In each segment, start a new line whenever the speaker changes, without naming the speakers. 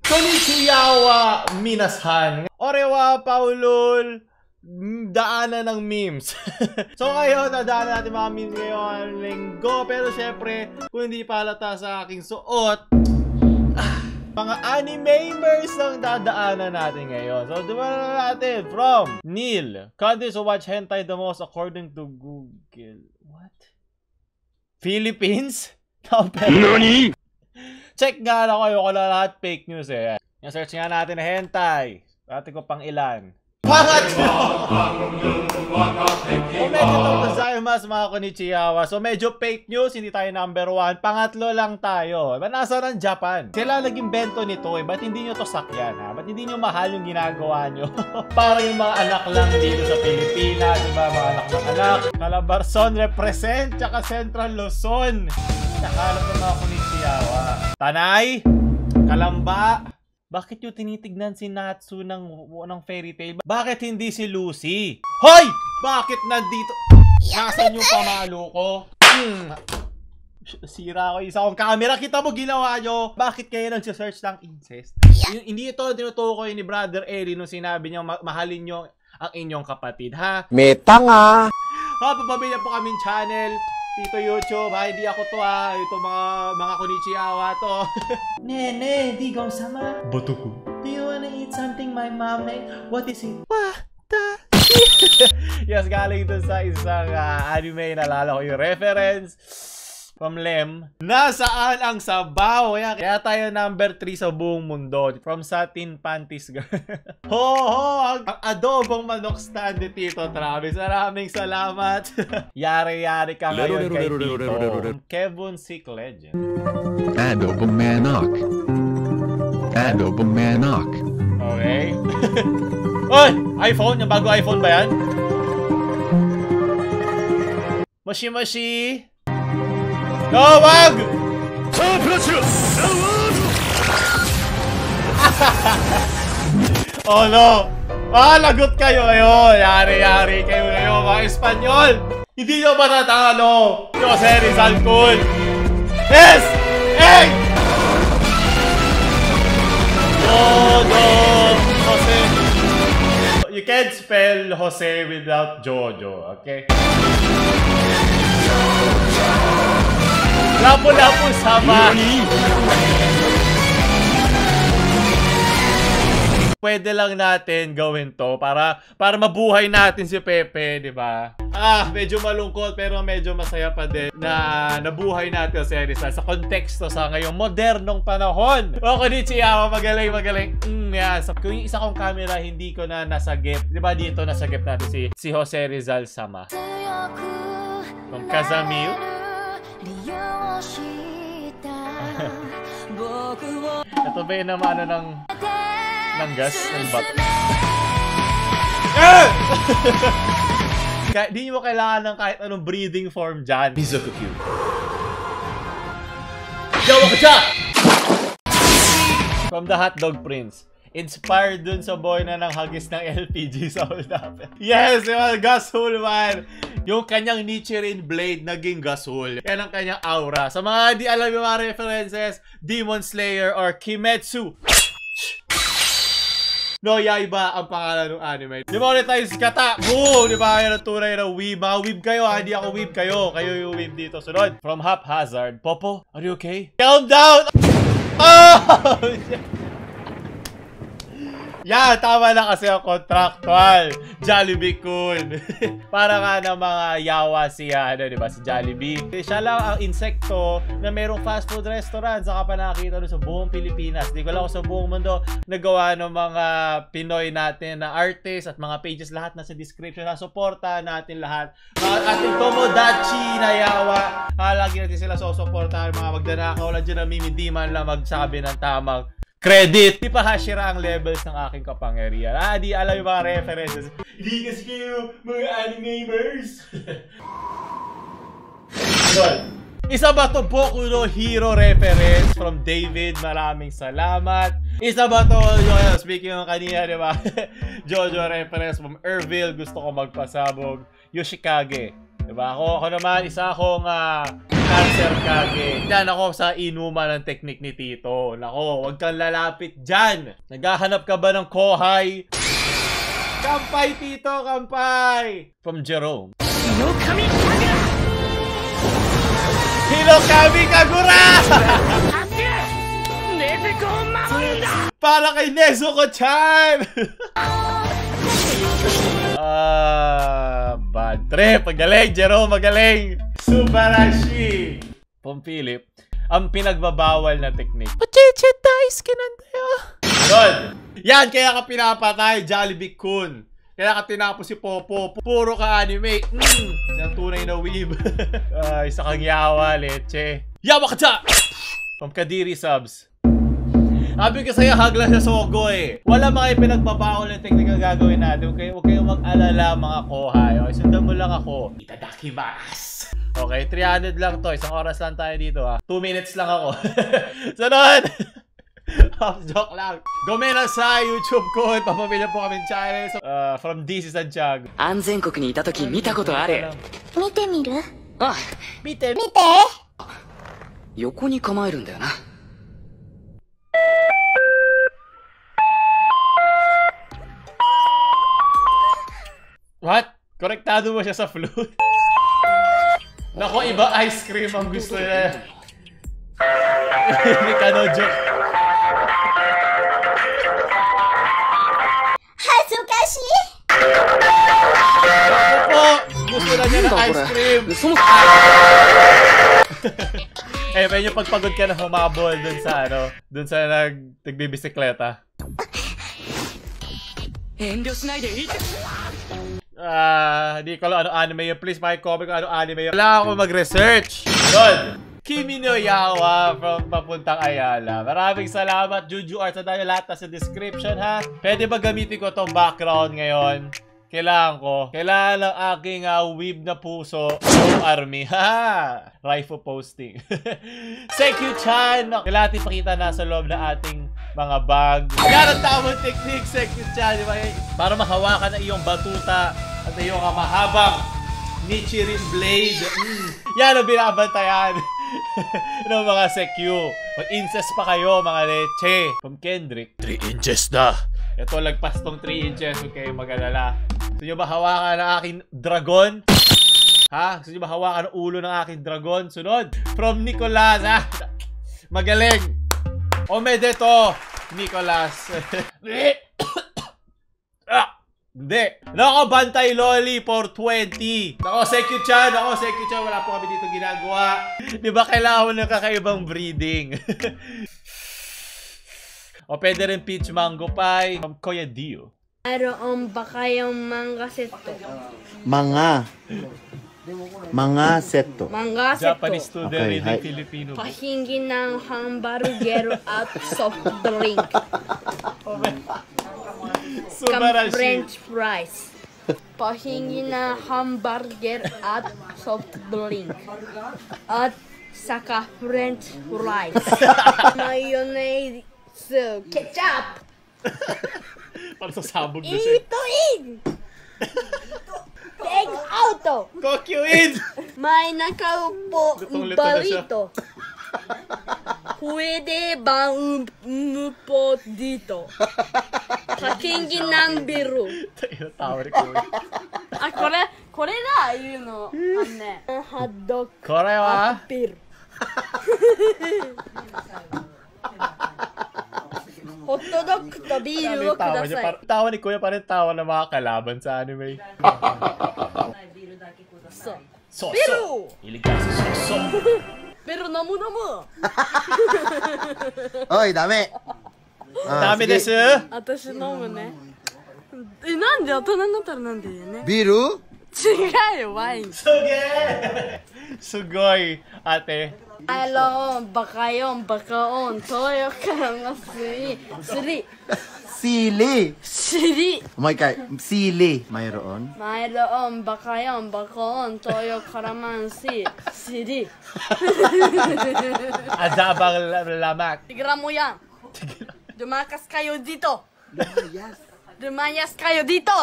Konnichiwa, minasan. Orewa, Paulol. Daanan ng memes. So ngayon, nadaanan natin mga memes ngayong linggo. Pero syempre, kung hindi palata sa aking suot, mga animemers ang dadaanan natin ngayon. So, dumaan na natin from Neil. Countries who watch hentai the most according to Google. What? Philippines? NANI? Check nga na kayo kung lahat fake news eh. Yung search nga natin na hentai. Dati ko pang ilan. Pangatlo! Mga konnichiwa. So medyo fake news, hindi tayo number 1. Pangatlo lang tayo. Nasa ng Japan. Sila naging bento nito eh. Ba't hindi nyo to sakyan ha? Ba't hindi nyo mahal yung ginagawa nyo? Para yung mga anak lang dito sa Pilipinas, diba? Mga anak ng anak. Calabarzon represent, tsaka Central Luzon. Nakalap ng mga konnichiwa. Tanay, Kalamba. Bakit yung tinitignan si Natsu ng fairy tale? Bakit hindi si Lucy? Hoy! Bakit nandito? Nasaan yung pamalo ko? Sira ko isa kong camera. Kita mo ginawa nyo? Bakit kayo nagsisearch ng incest? Hindi ito tinutukoy ni Brother Eri nung sinabi niya mahalin nyo ang inyong kapatid, ha?
Meta nga!
Papabili po kaming channel dito YouTube, ha? Hindi ako to, ha? Ito mga konnichiwa to. Nene, di gong sama. Bato ko. Do you wanna eat something my mom made? What is it? Pata. Yes, galing ito sa isang anime. Nalala ko yung reference from Lem. Nasaan ang sabaw? Kaya tayo number 3 sa buong mundo. From Satin Panties Girl. Ang adobong manok stand ni Tito Travis. Maraming salamat. Yari-yari ka ngayon kay Tito. Kevin Sick Legend.
Adobong manok. Adobong manok.
Okay. Oy! iPhone? Yung bago iPhone ba yan? Moshi-moshi! No, wag! Oh no! Lagot kayo ngayon! Yari-yari kayo ngayon mga Espanyol! Hindi nyo matatalo! Jose Rizal Cool! Yes! Hey! Jojo! Jose! You can't spell Jose without Jojo, okay? Lapo-lapo sama. Pwede lang natin gawin to para mabuhay natin si Pepe, di ba? Medyo malungkot pero medyo masaya pa din na nabuhay natin si Rizal sa konteksto sa ngayong modernong panahon. O konnichiwa, magaling. Yeah. Kung yung isa kong camera hindi ko na nasagip, di ba dito nasagip natin si Jose Rizal sama. From Kazamil. Ito ba yung naman ng gas ng bato? Di mo kailangan ng kahit anong breathing form dyan. Mizoku Q. Yawa ka siya! From the Hotdog Prince. Inspired dun sa boy na nang hagis ng LPG sa Oldapet. Yes! Yung gasol man! Yung kanyang Nichirin blade naging gasol. Yan ang kanyang aura. Sa mga di alam yung mga references, Demon Slayer or Kimetsu. No Yaiba ang pangalan ng anime. Demonetize kata! Boom! Di ba kayo tunay na weeb? Mga weeb kayo ha? Hindi ako weeb kayo. Kayo yung weeb dito. Sunod. From Haphazard. Popo, are you okay? Calm down! Oh! Yeah, tama na kasi ang contractual. Jollibee Kun. Para nga ng mga yawa siya, diba? Si Jollibee. Siya lang ang insekto na mayroong fast food restaurant. Saka pa nakakita doon sa buong Pilipinas. Di ko lang sa buong mundo nagawa ng mga Pinoy natin na artists at mga pages. Lahat na sa description. Suporta natin lahat. Ating Tomodachi na yawa. Lagi natin sila susuportahan. Mga magdanakaw lang dyan na hindi man lang magsabi ng tamang credit! Di pa hashira ang levels ng aking kapangyarihan. Di alam yung mga references. Hindi kasi kayo mga animemers. Isa ba to Boku no Hero reference from David? Maraming salamat. Isa ba to, speaking ng kanina, di ba? Jojo reference from Ervil. Gusto ko magpasabog. Yoshikage. Diba? Ako naman, isa akong Cancer Kage. Yan ako sa inuman ng teknik ni Tito. Nako, huwag kang lalapit dyan. Naghahanap ka ba ng kohai? Kampay, Tito, kampay! From Jerome. Hinokami Kagura! Para kay Nezuko-chan! Bad trip. Magaling, Jerome, magaling. Subarashi. From Philip, ang pinagbabawal na teknik. Pachiche daisuke nandayo. Good. Yan, kaya ka pinapatay, Jollibee-kun. Kaya ka tinapos si Popo. Puro ka anime. Isang tunay na weeb. Isa kang yawa, leche. Yawa ka dyan! From Kadiri Subs. Sabi ko sa'yo, hagla sa Sogo eh. Wala mga pinagbabawal ng teknik na gagawin natin. Huwag kayong mag-alala mga kohai. Okay, sundan mo lang ako. Itadakimasu. Okay, 300 lang to. Isang oras lang tayo dito ha. 2 minutes lang ako. Sunod! Off joke lang. Gomena sa YouTube ko. Papamilya po kami channel. So, from DC Santiago.
安全国にいた時見たことある。
見てみる？
あ、
見て
見て。
横に構えるんだよな。
What? Korektado mo siya sa flute? Nako, iba ice cream ang gusto niya. Hindi ka no joke.
Hazukashi?
Ako po! Gusto na niya ng ice cream. Eh, medyo pagpagod ka na humabol dun sa dun sa nagbibisikleta.
遠慮しないでいいって。
Di ko alam ano anime yun. Please, comment kung ano anime yun. Wala ako mag-research. Good. Kimi no Yawa from papuntang Ayala. Maraming salamat. Juju Arts. Tayo lahat sa description ha. Pwede ba gamitin ko tong background ngayon? Kailangan ko. Kailangan ng aking weeb na puso. Yung army. Ha! Rifle posting. Sekyu-chan. Kailangan natin pakita nasa loob na ating mga bag. Yan ang tamang technique, Sekyu-chan. Para mahawakan ang iyong batuta at iyong mahabang Nichirin blade. Yan ang binabantayan ng mga Sekyu. Mag-incest pa kayo, mga leche. From Kendrick. 3 inches na. Ito, lagpas tong 3 inches. Huwag kayong mag-alala. Gusto nyo ba hawakan ng aking dragon? Ha? Gusto nyo ba hawakan ng ulo ng aking dragon? Sunod. From Nicolas. Ha? Magaling. Omedeto, Nicolas. Hindi. Nako, Bantay Loli for 20. Nako, Sekyu-chan. Nako, Sekyu-chan. Wala po kami dito ginagawa. Di ba kailangan ng kakaibang breeding? O pwede rin peach mango pie. From Kuya Dio.
Mayroon ba kayong manga seto?
Mga seto.
Manga seto.
Japanese student
Okay,
reading
hi.
Filipino.
Pahingi ng hamburger at soft drink.
Subarashi.
French fries. Pahingi ng hamburger at soft drink. At saka French fries. Mayonnaise, ketchup.
Para sa sabog na siya.
Ito in! Take auto!
Kokyuin!
May nakaupo
Lutong-luto na siya.
balito. Pwede ba umupo dito? Pakinggan ng biro.
Tawa ni Kuya.
Ah, kore da, yun o. Hotdog.
Kore wa?
Beer. Hotdog to biru o
Tawa niya.
kudasai.
Tawa ni Kuya parang tawa ng mga kalaban sa anime.
So.
Soso!
Biru!
Iligaw si Soso!
Pero namu.
Oy, dami.
Dami
sige.
desu!
私飲むね。なんで大人になったらなんでね。
Biru?
違うよ、ワイン。
Suge! Sugoy, ate.
Mayroon ba kayong bakaon? Toyo ka nga sili.
Sili.
Sili.
Umay sili. Mayroon.
Mayroon ba kayong bakaon? Toyo kalamansi. Sili.
Adabang lamak.
Tignan mo yan. Dumakas kayo dito. Lumayas kayo dito.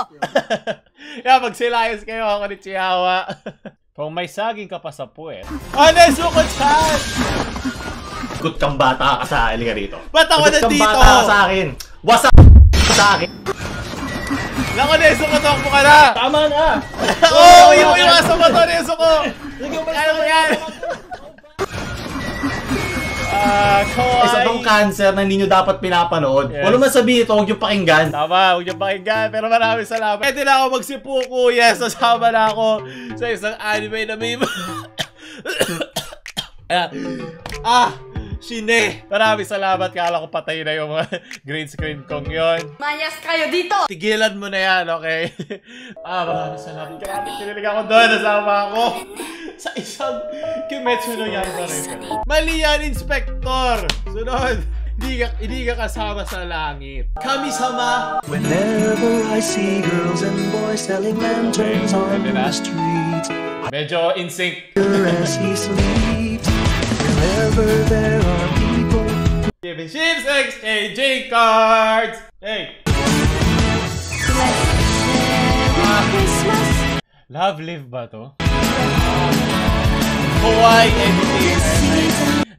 Yeah, magsilayas kayo ako ni Chihawa. Kung may saging ka pa sa puwet. Nezuko-chan!
Good kang bata ka sa akin rito.
Ba't ako nandito?
Good kang bata ka sa akin. What's up sa akin?
Naku, Nezuko, takbo ka na!
Tama na!
Oo, iwasan mo to, Nezuko! Ano mo yan?
Isa tong cancer na hindi nyo dapat pinapanood.
Yes.
Wala man sabihin ito, huwag nyo pakinggan.
Tama, huwag niyo pakinggan. Pero maraming salamat. Pwede na ako magsipuko. Yes, sasama na ako sa isang anime na meme. Shine. Maraming salamat. Kala ko patay na yung green screen kong yon.
Mayas kayo dito!
Tigilan mo na yan, okay? Maraming salamat. Grabe, sinilig ako doon. Nasama ako sa isang Kimetsu no Yaiba rin. Mali yan, Inspector! Sunod, hindi ka kasama sa langit. Kami-sama!
Whenever I see girls and boys selling lanterns on the street,
medyo in sync.
as he sleeps, wherever there are people
Giving ships, exchanging cards! Hey! Love Live ba to? Kawaii editing.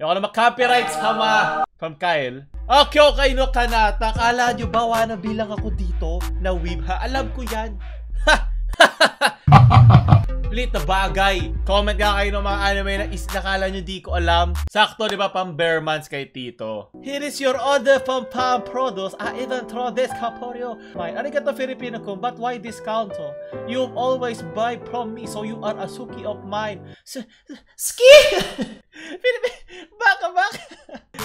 Yung ano copyrights hama from Kyle. Okay no Kanata. Kala nyo ba wanabilang ako dito na weeb ha? Alam ko yan. Lit na bagay. Comment nga kayo ng mga anime na nakala nyo di ko alam. Sakto, di ba, pang bare months kay Tito. Here is your order from Palm Produce. I even throw this kaporyo. Arigato Filipino ko, but why discount? You always buy from me, so you are a suki of mine. Ski! Baka.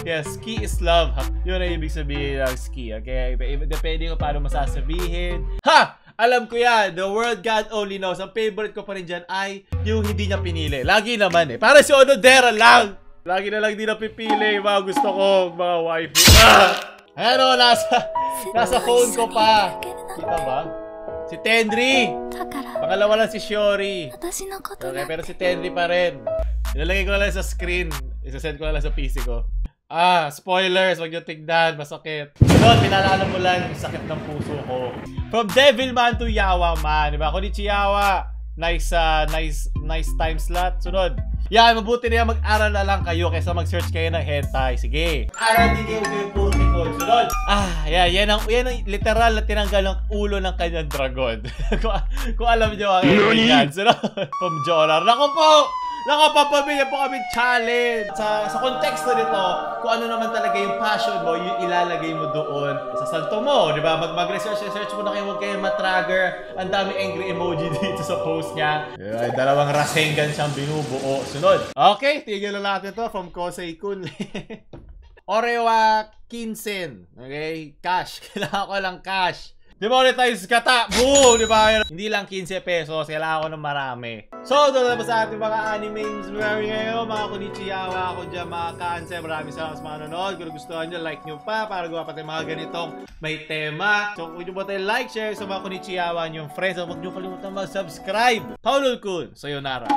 Yes, ski is love. Yun ang ibig sabihin ng ski, okay? Depende ko paano masasabihin. Ha! Alam ko yan, the world God only knows. Ang favorite ko pa rin dyan ay yung hindi niya pinili. Lagi naman eh. Para si Onodera lang. Lagi na lang di napipili. Mga gusto ko, mga waifu. Ano, nasa phone ko pa. Kita ba? Si Tenri. Pangalawa lang si Shiori. Okay, pero si Tenri pa rin. Ilalagay ko na lang sa screen. Isasend ko na lang sa PC ko. Spoilers, wag nyo tignan, masakit. Doon, pinalala mo lang yung sakit ng puso ko. From Devilman to Yawa Man, diba? Konnichiwa. Nice time slot. Sunod. Yan, mabuti na yan, mag-aral na lang kayo kaysa mag-search kayo ng hentai. Sige. Aral din kayo kayo puro ko. Sunod. Yan ang literal na tinanggal ng ulo ng kanyang dragon. kung alam nyo ang yan. Sunod. From Jolar. Naku po! Nakapapamilya po kami challenge. Sa konteksto nito, kung ano naman talaga yung passion mo, yung ilalagay mo doon sa salto mo, di ba? Mag-research mo na kayo, huwag kayo matragger. Ang dami angry emoji dito sa post niya. Dalawang Rasengan siyang binubuo. Sunod. Okay, tigil na natin to from Kosei-kun. Orewa Kinsen. Okay, cash. Kailangan ko lang cash. Demonetize kata! Boom! Di ba? Hindi lang 15 pesos. Kailangan ko ng marami. So, doon na sa ating mga animes ngayon. Mga konnichiwa ako dyan, mga kanse. Maraming salamat sa mga nanonood. Kung gusto nyo, like nyo pa para gawa pa tayo mga ganitong may tema. So, kung nyo ba tayo like, share sa mga konnichiwa nyo friends. So, huwag nyo kalimutan mag-subscribe. Paulul Kun. Sayonara.